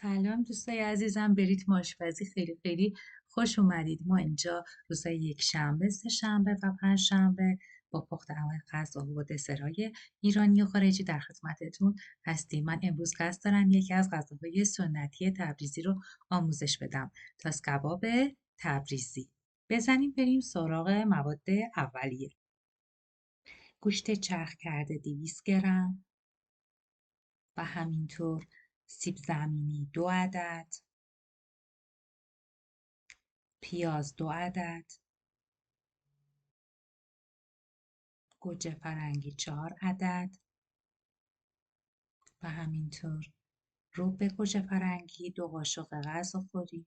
سلام دوستای عزیزم، برید آشپزی خیلی خیلی خوش اومدید. ما اینجا روزای یک شنبه، سه شنبه و پنج شنبه با پخت انواع غذا و دسرهای ایرانی و خارجی در خدمتتون هستیم. من امروز قصد دارم یکی از غذاهای سنتی تبریزی رو آموزش بدم، تاس کباب تبریزی. بزنیم بریم سراغ مواد اولیه. گوشت چرخ کرده 200 گرم و همینطور سیب زمینی 2 عدد، پیاز 2 عدد، گوجه فرنگی 4 عدد و همینطور رب گوجه فرنگی 2 قاشق غذاخوری،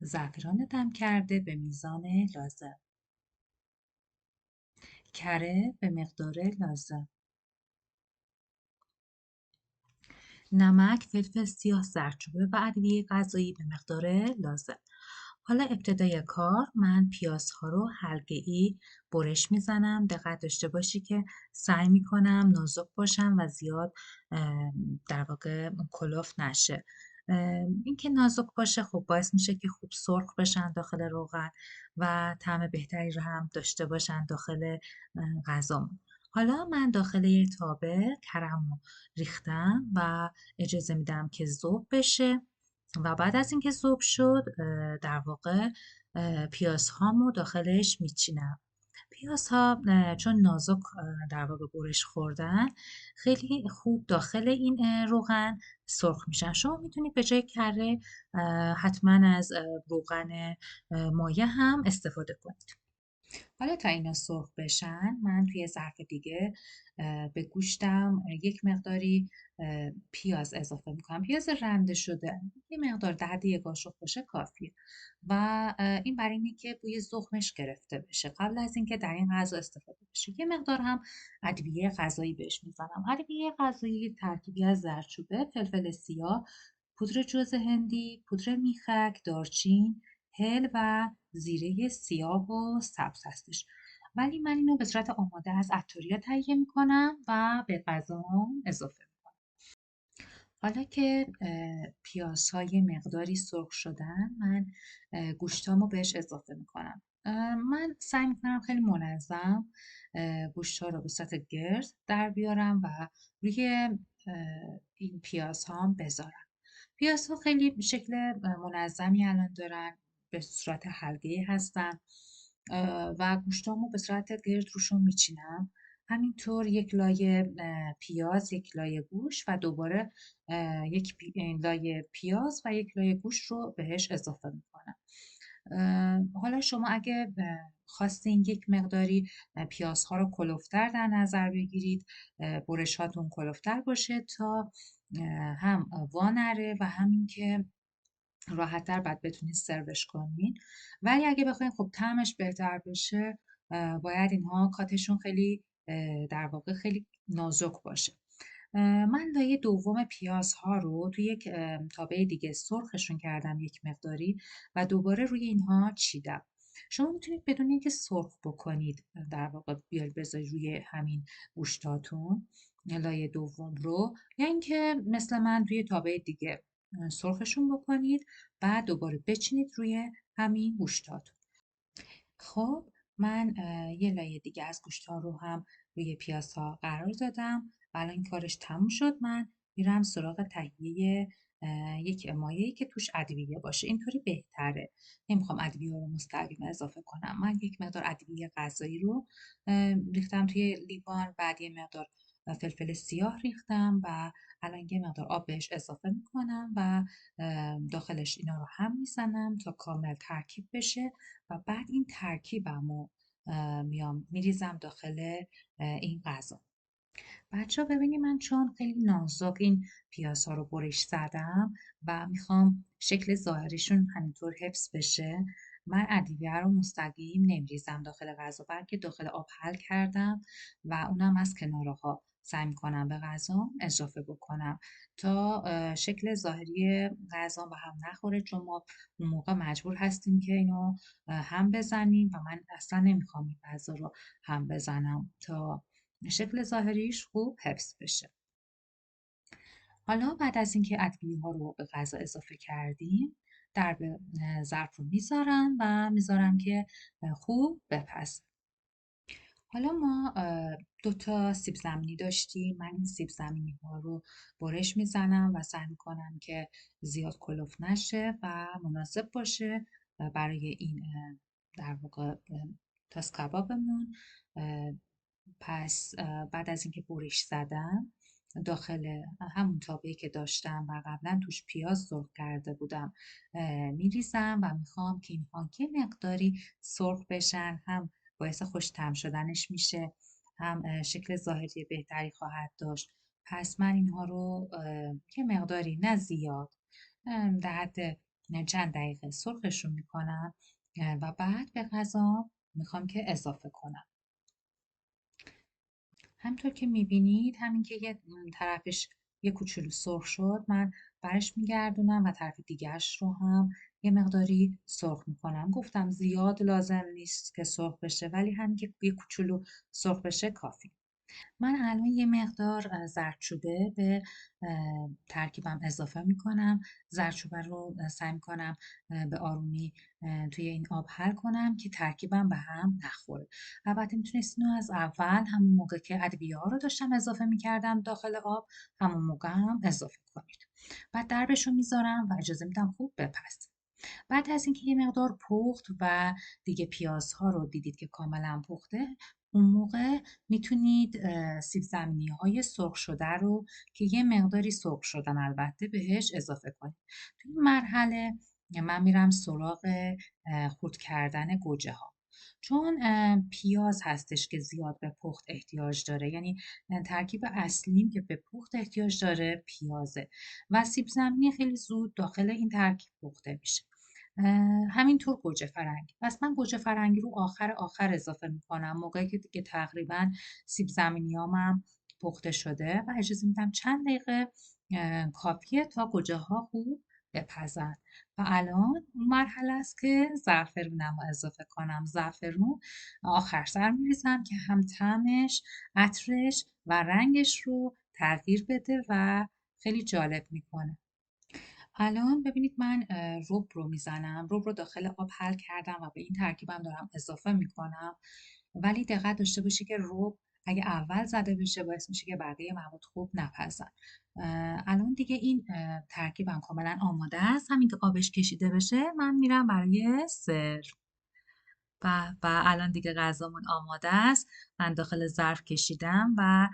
زعفران دم کرده به میزان لازم، کره به مقدار لازم، نمک، فلفل سیاه، زردچوبه و ادویه غذایی به مقدار لازم. حالا ابتدای کار من پیازها رو حلقه‌ای برش میزنم. دقت داشته باشی که سعی میکنم نازک باشم و زیاد در واقع کلوف نشه. اینکه نازک باشه خب باعث میشه که خوب سرخ بشن داخل روغن و طعم بهتری رو هم داشته باشن داخل غذا. حالا من داخل یه تابه کرم رو ریختم و اجازه میدم که ذوب بشه و بعد از اینکه ذوب شد در واقع پیازهامو داخلش میچینم. پیازها چون نازک در واقع برش خوردن خیلی خوب داخل این روغن سرخ میشن. شما میتونید به جای کره حتما از روغن مایع هم استفاده کنید. حالا تا اینا سرخ بشن من توی ظرف دیگه به گوشتم یک مقداری پیاز اضافه میکنم. پیاز رنده شده، یه مقدار در حد 1 قاشق باشه کافیه و این برای اینه که بوی ذوقش گرفته بشه قبل از اینکه در این غذا استفاده بشه. یه مقدار هم ادویه غذایی بهش میزنم. ادویه غذایی ترکیبی از زردچوبه، فلفل سیاه، پودر جوز هندی، پودر میخک، دارچین، هل و زیره سیاه و سبز هستش. ولی من اینو به صورت آماده از عطاریا تهیه میکنم و به غذام اضافه میکنم. حالا که پیازهای مقداری سرخ شدن من گوشتامو بهش اضافه میکنم. من سعی میکنم خیلی منظم گوشت ها رو به صورت گرد در بیارم و روی این پیاز هم بذارم. پیازها خیلی شکل منظمی الان دارن، به صورت حلقه‌ای هستن و گوشتامو به صورت گرد روشون میچینم. همینطور یک لایه پیاز، یک لایه گوشت و دوباره یک لایه پیاز و یک لایه گوشت رو بهش اضافه میکنم. حالا شما اگه خواستین یک مقداری پیازها رو کلوفتر در نظر بگیرید، برش هاتون کلوفتر باشه تا هم وا نره و همین که راحت‌تر بعد بتونید سروش کنین. ولی اگه بخواین خب طعمش بهتر بشه باید اینها کاتشون خیلی در واقع خیلی نازک باشه. من لایه دوم پیازها رو توی یک تابه دیگه سرخشون کردم یک مقداری و دوباره روی اینها چیدم. شما میتونید بدون اینکه سرخ بکنید در واقع بیاید بذارید روی همین گوشتاتون لایه دوم رو، یا اینکه مثل من توی تابه دیگه سرخشون بکنید بعد دوباره بچینید روی همین گوشتاتون. خب من یه لایه دیگه از گوشت‌ها رو هم روی پیازها قرار دادم و الان این کارش تموم شد. من میرم سراغ تهیه یک مایعی که توش ادویه باشه. اینطوری بهتره، نمیخوام ادویه رو مستقیم اضافه کنم. من یک مقدار ادویه غذایی رو ریختم توی لیوان، بعد یه مقدار فلفل سیاه ریختم و الان یه مقدار آب بهش اضافه میکنم و داخلش اینا رو هم میزنم تا کامل ترکیب بشه و بعد این ترکیبمو میام میریزم داخل این غذا. بچه ها ببینید من چون خیلی نازک این پیازها رو برش زدم و میخوام شکل ظاهریشون همینطور حفظ بشه، من ادویه رو مستقیم نمیریزم داخل غذا بلکه داخل آب حل کردم و اونم از کنارها سعی میکنم به غذا اضافه بکنم تا شکل ظاهری غذا به هم نخوره، چون ما اون موقع مجبور هستیم که اینو هم بزنیم و من اصلا نمیخوام این غذا رو هم بزنم تا شکل ظاهریش خوب حفظ بشه. حالا بعد از اینکه ادویه ها رو به غذا اضافه کردیم در ظرف رو میذارم و میذارم که خوب بپزه. حالا ما 2 تا سیب زمینی داشتیم. من این سیب زمینی ها رو برش میزنم و سعی میکنم که زیاد کلوف نشه و مناسب باشه برای این در واقع تاس کبابمون. پس بعد از اینکه برش زدم داخل همون تابه‌ای که داشتم و قبلا توش پیاز سرخ کرده بودم میریزم و میخوام که اینها یه مقداری سرخ بشن، هم باعث خوش‌طعم شدنش میشه، هم شکل ظاهری بهتری خواهد داشت. پس من اینها رو یه مقداری، نه زیاد، در حد چند دقیقه سرخشون میکنم و بعد به غذا میخوام که اضافه کنم. همطور که میبینید همین که یه طرفش یه کوچولو سرخ شد، من برش میگردونم و طرف دیگرش رو هم یه مقداری سرخ میکنم. گفتم زیاد لازم نیست که سرخ بشه، ولی همین که یه کوچولو سرخ بشه کافی. من الان یه مقدار زردچوبه به ترکیبم اضافه میکنم. زردچوبه رو سعی میکنم به آرومی توی این آب حل کنم که ترکیبم به هم نخوره. البته میتونست اینو از اول، همون موقع که ادویه ها رو داشتم اضافه میکردم داخل آب، همون موقع هم اضافه کنید. بعد دربش رو میذارم و اجازه میدم خوب بپزه. بعد از اینکه یه مقدار پخت و دیگه پیازها رو دیدید که کاملا پخته، اون موقع میتونید سیب زمینی های سرخ شده رو که یه مقداری سرخ شدن البته بهش اضافه کنید. تو این مرحله من میرم سراغ خرد کردن گوجه ها، چون پیاز هستش که زیاد به پخت احتیاج داره. یعنی ترکیب اصلیم که به پخت احتیاج داره پیازه و سیب زمینی خیلی زود داخل این ترکیب پخته میشه. همینطور گوجه فرنگی. پس من گوجه فرنگی رو آخر اضافه میکنم، موقعی که دیگه تقریبا سیب زمینیامم پخته شده و اجازه میدم چند دقیقه کافیه تا گوجه ها خوب بپزن. و الان اون مرحله است که زعفرونم رو اضافه کنم. زعفرون آخر سر میریزم که هم طعمش، عطرش و رنگش رو تغییر بده و خیلی جالب میکنه. الان ببینید من رب رو میزنم. رب رو داخل آب حل کردم و به این ترکیبم دارم اضافه میکنم، ولی دقت داشته باشی که رب اگه اول زده بشه باعث میشه که بقیه مواد خوب نپزن. الان دیگه این ترکیبم کاملا آماده است. همین که آبش کشیده بشه من میرم برای سرو. و الان دیگه غذامون آماده است. من داخل ظرف کشیدم و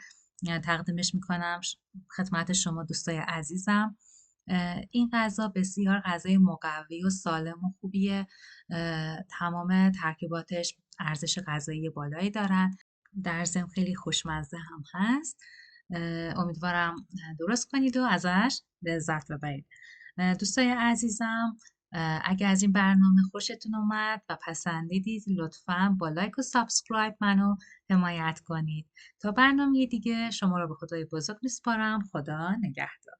تقدیمش میکنم خدمت شما دوستای عزیزم. این غذا بسیار غذای مقوی و سالم و خوبیه. تمام ترکیباتش ارزش غذایی بالایی دارن، در ضمن خیلی خوشمزه هم هست. امیدوارم درست کنید و ازش لذت ببرید. دوستای عزیزم، اگه از این برنامه خوشتون اومد و پسندیدید لطفاً با لایک و سابسکرایب منو حمایت کنید. تا برنامه دیگه شما رو به خدای بزرگ میسپارم. خدا نگهدار.